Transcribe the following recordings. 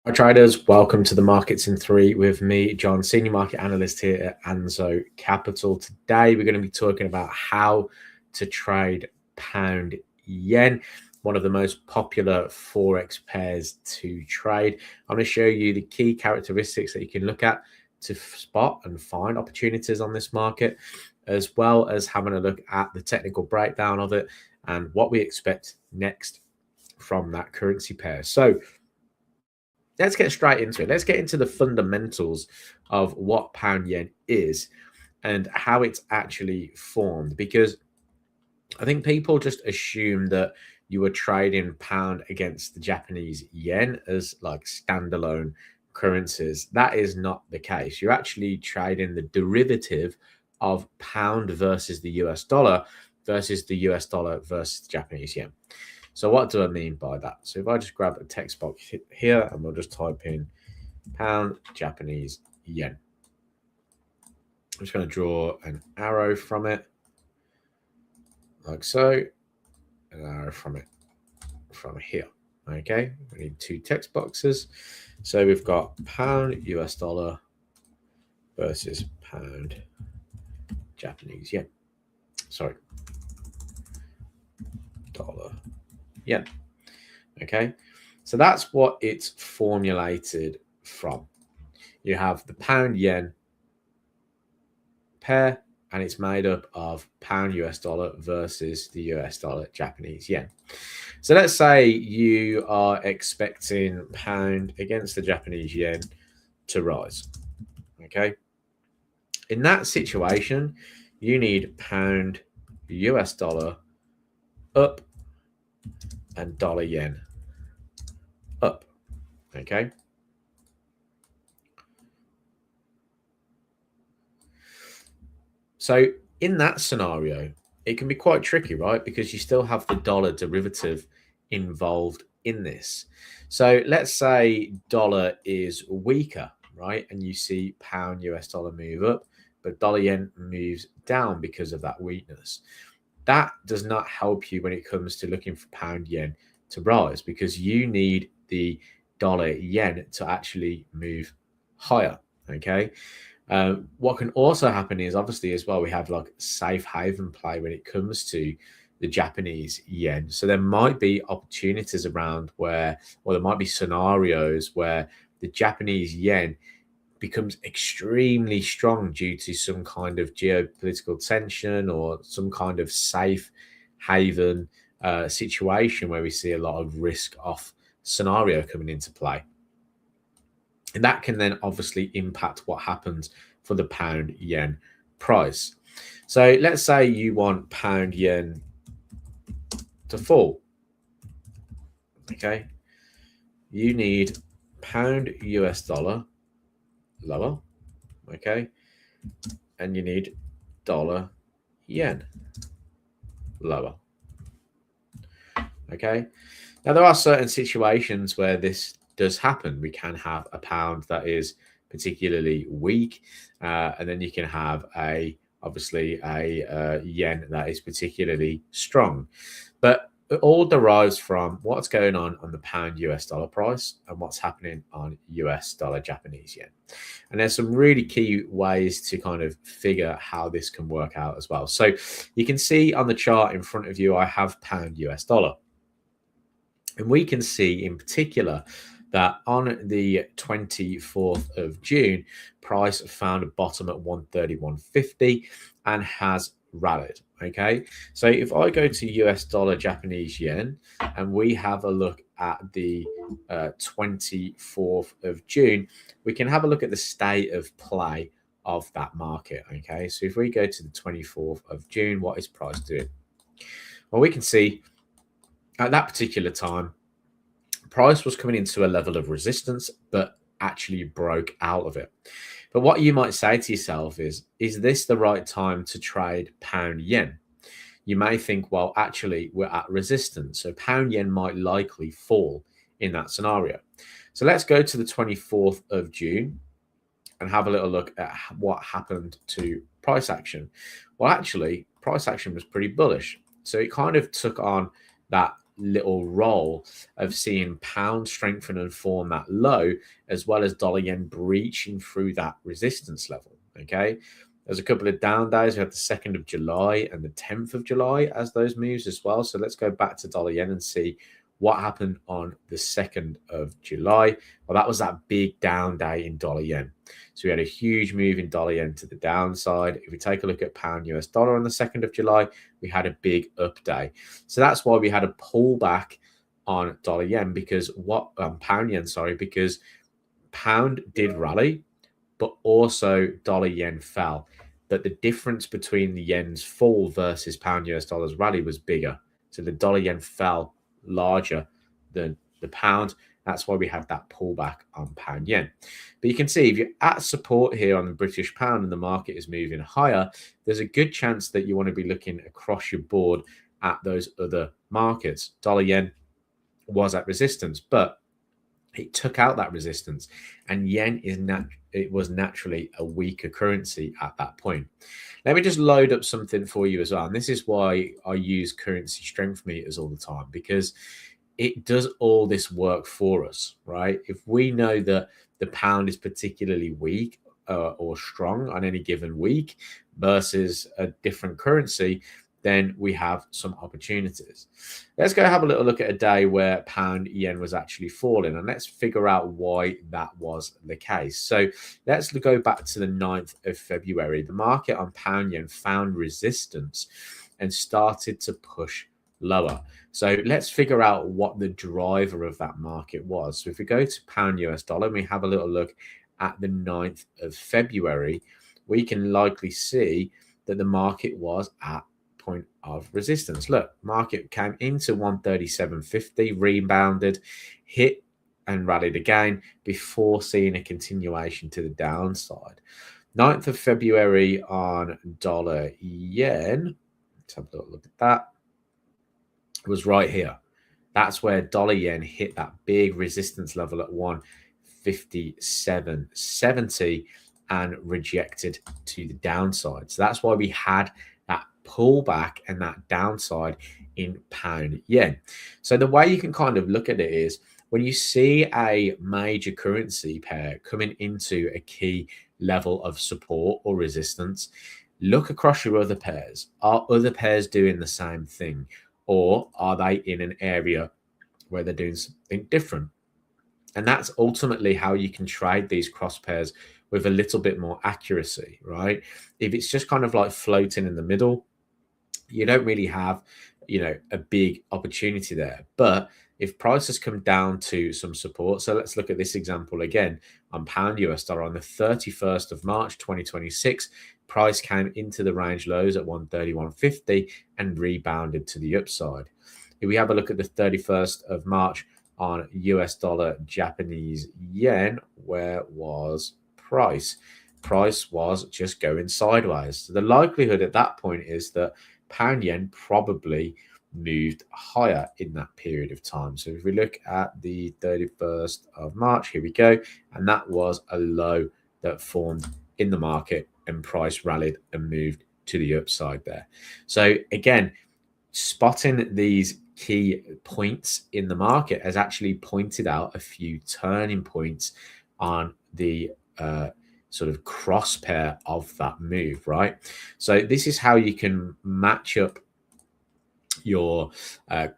Hi traders, welcome to the Markets in 3 with me, John, Senior Market Analyst here at Anzo Capital. Today we're going to be talking about how to trade pound yen, one of the most popular forex pairs to trade. I'm going to show you the key characteristics that you can look at to spot and find opportunities on this market, as well as having a look at the technical breakdown of it and what we expect next from that currency pair. So let's get straight into it. Let's get into the fundamentals of what pound yen is and how it's actually formed, because I think people just assume that you were trading pound against the Japanese yen as like standalone currencies. That is not the case. You're actually trading the derivative of pound versus the US dollar versus the US dollar versus the Japanese yen. So what do I mean by that? So if I just grab a text box here and we'll just type in pound Japanese yen. I'm just going to draw an arrow from it like so, an arrow from it from here. Okay, we need two text boxes. So we've got pound US dollar versus pound Japanese yen. Sorry, dollar yen. Okay, so that's what it's formulated from. You have the pound yen pair, and it's made up of pound US dollar versus the US dollar Japanese yen. So let's say you are expecting pound against the Japanese yen to rise. Okay, in that situation, you need pound US dollar up and dollar yen up. Okay, so in that scenario, it can be quite tricky, right? Because you still have the dollar derivative involved in this. So let's say dollar is weaker, right? And you see pound US dollar move up, but dollar yen moves down because of that weakness. That does not help you when it comes to looking for pound yen to rise, because you need the dollar yen to actually move higher. Okay. What can also happen is obviously as well, we have like safe haven play when it comes to the Japanese yen. So there might be opportunities around where, or there might be scenarios where the Japanese yen becomes extremely strong due to some kind of geopolitical tension or some kind of safe haven situation where we see a lot of risk off scenario coming into play. And that can then obviously impact what happens for the pound yen price. So let's say you want pound yen to fall. Okay. You need pound US dollar lower. Okay. And you need dollar yen lower. Okay. Now, there are certain situations where this does happen. We can have a pound that is particularly weak, and then you can have obviously a yen that is particularly strong. But it all derives from what's going on the pound US dollar price and what's happening on US dollar Japanese yen. And there's some really key ways to kind of figure how this can work out as well. So you can see on the chart in front of you, I have pound US dollar. And we can see in particular that on the 24th of June, price found a bottom at 131.50 and has rallied. Okay, so if I go to US dollar Japanese yen and we have a look at the 24th of June, we can have a look at the state of play of that market. Okay, so if we go to the 24th of June, what is price doing? Well, we can see at that particular time, price was coming into a level of resistance, but actually broke out of it. But what you might say to yourself is this the right time to trade pound yen? You may think, well, actually, we're at resistance. So pound yen might likely fall in that scenario. So let's go to the 24th of June and have a little look at what happened to price action. Well, actually, price action was pretty bullish. So it kind of took on that little role of seeing pound strengthen and form that low, as well as dollar yen breaching through that resistance level. Okay, there's a couple of down days. We had the 2nd of July and the 10th of July as those moves as well. So let's go back to dollar yen and see what happened on the 2nd of July. Well, that was that big down day in dollar yen. So we had a huge move in dollar yen to the downside. If we take a look at pound US dollar on the 2nd of July, we had a big up day. So that's why we had a pullback on dollar yen, because pound yen, sorry, because pound did rally, but also dollar yen fell. But the difference between the yen's fall versus pound US dollar's rally was bigger. So the dollar yen fell larger than the pound. That's why we had that pullback on pound yen. But you can see if you're at support here on the British pound and the market is moving higher, there's a good chance that you want to be looking across your board at those other markets. Dollar yen was at resistance, but it took out that resistance, and yen it was naturally a weaker currency at that point. Let me just load up something for you as well. And this is why I use currency strength meters all the time, because it does all this work for us, right? If we know that the pound is particularly weak or strong on any given week versus a different currency, then we have some opportunities. Let's go have a little look at a day where pound yen was actually falling, and let's figure out why that was the case. So let's go back to the 9th of February. The market on pound yen found resistance and started to push lower. So let's figure out what the driver of that market was. So if we go to pound US dollar and we have a little look at the 9th of February, we can likely see that the market was at point of resistance. Look, market came into 137.50, rebounded, hit and rallied again before seeing a continuation to the downside. 9th of February on dollar yen, let's have a little look at that, was right here. That's where dollar yen hit that big resistance level at 157.70 and rejected to the downside. So that's why we had that pullback and that downside in pound yen. So the way you can kind of look at it is when you see a major currency pair coming into a key level of support or resistance, look across your other pairs. Are other pairs doing the same thing, or are they in an area where they're doing something different? And that's ultimately how you can trade these cross pairs with a little bit more accuracy, right? If it's just kind of like floating in the middle, you don't really have, a big opportunity there. But if prices come down to some support, so let's look at this example again on pound US dollar on the 31st of March 2026, price came into the range lows at 131.50 and rebounded to the upside. If we have a look at the 31st of March on US dollar Japanese yen, where was price? Price was just going sideways. So the likelihood at that point is that pound yen probably moved higher in that period of time. So if we look at the 31st of March, here we go, and that was a low that formed in the market and price rallied and moved to the upside there. So again, spotting these key points in the market has actually pointed out a few turning points on the sort of cross pair of that move, right? So this is how you can match up your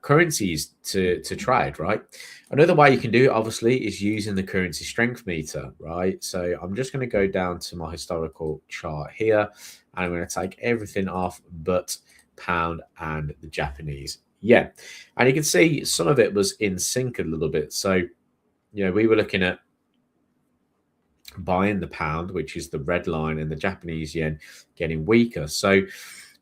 currencies to trade, right? Another way you can do it, obviously, is using the currency strength meter, right? So I'm just going to go down to my historical chart here, and I'm going to take everything off but pound and the Japanese yen. And you can see some of it was in sync a little bit. So, we were looking at buying the pound, which is the red line, and the Japanese yen getting weaker. So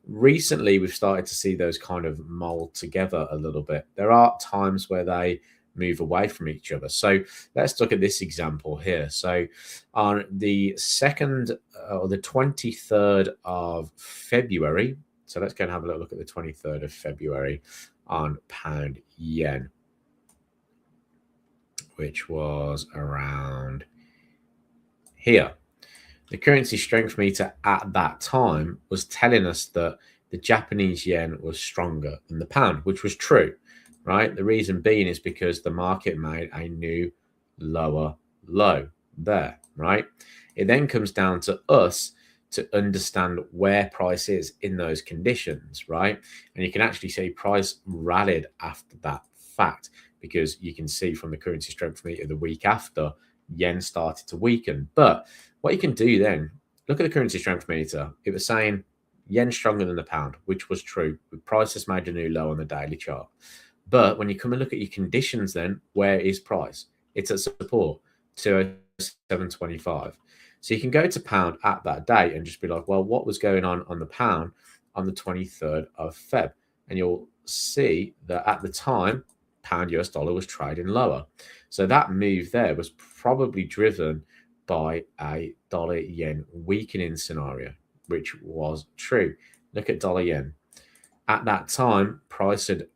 recently we've started to see those kind of mold together a little bit. There are times where they move away from each other. So let's look at this example here. So on the 2nd or the 23rd of February, so let's go and have a little look at the 23rd of February on pound yen, which was around here. The currency strength meter at that time was telling us that the Japanese yen was stronger than the pound, which was true. right? The reason being is because the market made a new lower low there, right? It then comes down to us to understand where price is in those conditions, right? And you can actually see price rallied after that fact, because you can see from the currency strength meter the week after, yen started to weaken. But what you can do then, look at the currency strength meter. It was saying yen stronger than the pound, which was true. The price has made a new low on the daily chart. But when you come and look at your conditions, then where is price? It's at support 207.25. So you can go to pound at that date and just be like, well, what was going on the pound on the 23rd of Feb? And you'll see that at the time, pound US dollar was trading lower. So that move there was probably driven by a dollar yen weakening scenario, which was true. Look at dollar yen. At that time, price had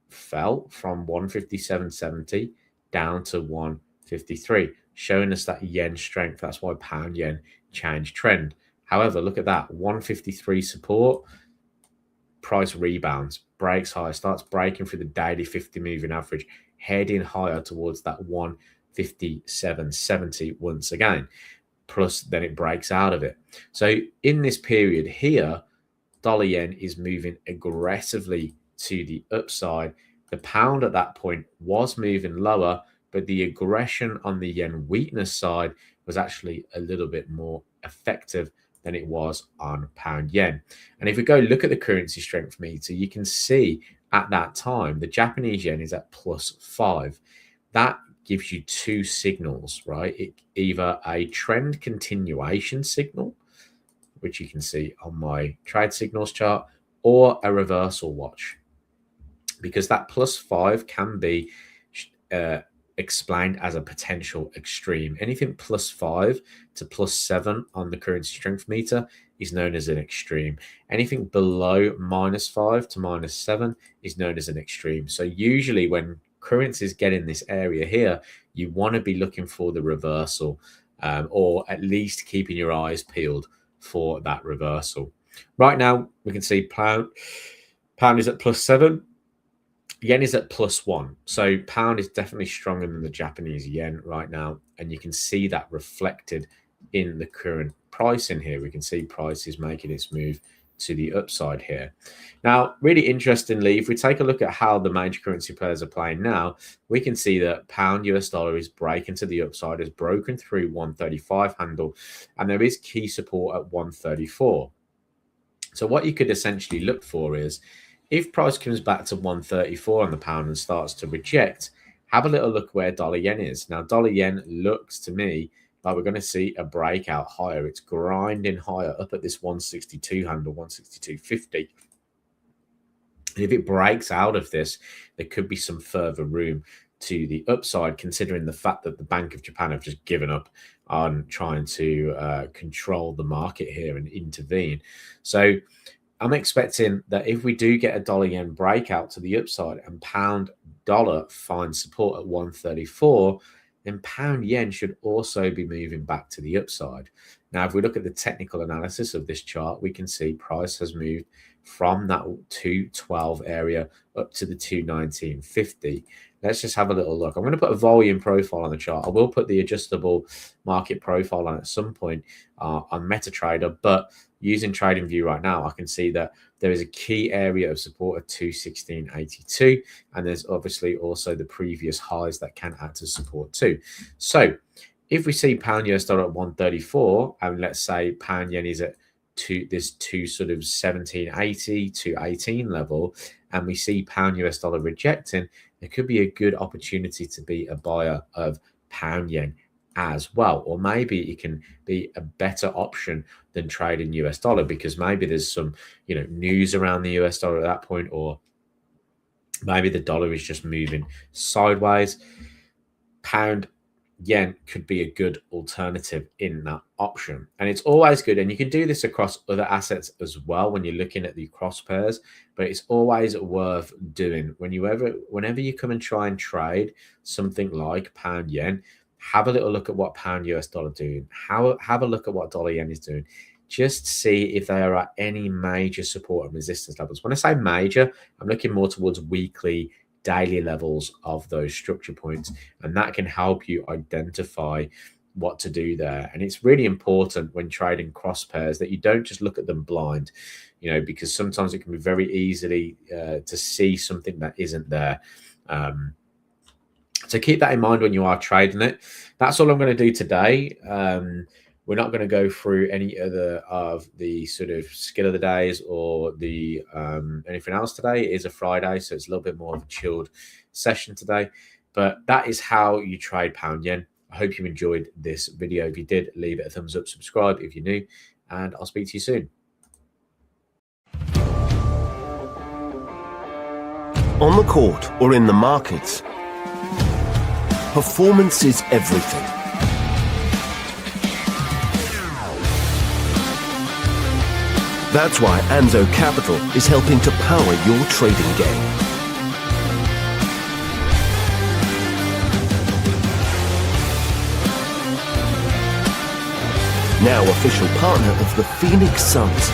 fell from 157.70 down to 153, showing us that yen strength. That's why pound yen changed trend. However, look at that 153 support, price rebounds, breaks higher, starts breaking through the daily 50 moving average, heading higher towards that 157.70 once again. Plus, then it breaks out of it. So in this period here, dollar yen is moving aggressively to the upside. The pound at that point was moving lower, but the aggression on the yen weakness side was actually a little bit more effective than it was on pound yen. And if we go look at the currency strength meter, you can see at that time the Japanese yen is at +5. That gives you two signals, right? Either a trend continuation signal, which you can see on my trade signals chart, or a reversal watch, because that +5 can be explained as a potential extreme. Anything +5 to +7 on the currency strength meter is known as an extreme. Anything below -5 to -7 is known as an extreme. So usually when currencies get in this area here, you want to be looking for the reversal, or at least keeping your eyes peeled for that reversal. Right now, we can see pound is at +7. Yen is at +1. So pound is definitely stronger than the Japanese yen right now. And you can see that reflected in the current pricing here. We can see price is making its move to the upside here. Now, really interestingly, if we take a look at how the major currency players are playing now, we can see that pound US dollar is breaking to the upside, has broken through 135 handle, and there is key support at 134. So what you could essentially look for is, if price comes back to 134 on the pound and starts to reject, have a little look where dollar yen is. Now, dollar yen looks to me like we're going to see a breakout higher. It's grinding higher up at this 162 handle, 162.50. And if it breaks out of this, there could be some further room to the upside, considering the fact that the Bank of Japan have just given up on trying to control the market here and intervene. So I'm expecting that if we do get a dollar yen breakout to the upside and pound dollar finds support at 134, then pound yen should also be moving back to the upside. Now, if we look at the technical analysis of this chart, we can see price has moved from that 212 area up to the 219.50. Let's just have a little look. I'm going to put a volume profile on the chart. I will put the adjustable market profile on at some point on MetaTrader, but using TradingView right now, I can see that there is a key area of support at 216.82, and there's obviously also the previous highs that can act as support too. So if we see pound US dollar at 134, and let's say pound yen is at this 17.80 to 18 level, and we see pound US dollar rejecting, there could be a good opportunity to be a buyer of pound yen as well. Or maybe it can be a better option than trading US dollar, because maybe there's some news around the US dollar at that point, or maybe the dollar is just moving sideways. Pound yen could be a good alternative in that option, and it's always good, and you can do this across other assets as well when you're looking at the cross pairs, but it's always worth doing whenever you come and try and trade something like pound yen. Have a little look at what pound US dollar doing, have a look at what dollar yen is doing, just see if there are any major support and resistance levels. When I say major, I'm looking more towards weekly, daily levels of those structure points, and that can help you identify what to do there. And it's really important when trading cross pairs that you don't just look at them blind, because sometimes it can be very easily to see something that isn't there. So keep that in mind when you are trading it. That's all I'm going to do today. We're not going to go through any other of the sort of skill of the days or the anything else today. It is a Friday, so it's a little bit more of a chilled session today. But that is how you trade pound yen. I hope you enjoyed this video. If you did, leave it a thumbs up, subscribe if you're new, and I'll speak to you soon. On the court or in the markets, performance is everything. That's why Anzo Capital is helping to power your trading game. Now official partner of the Phoenix Suns.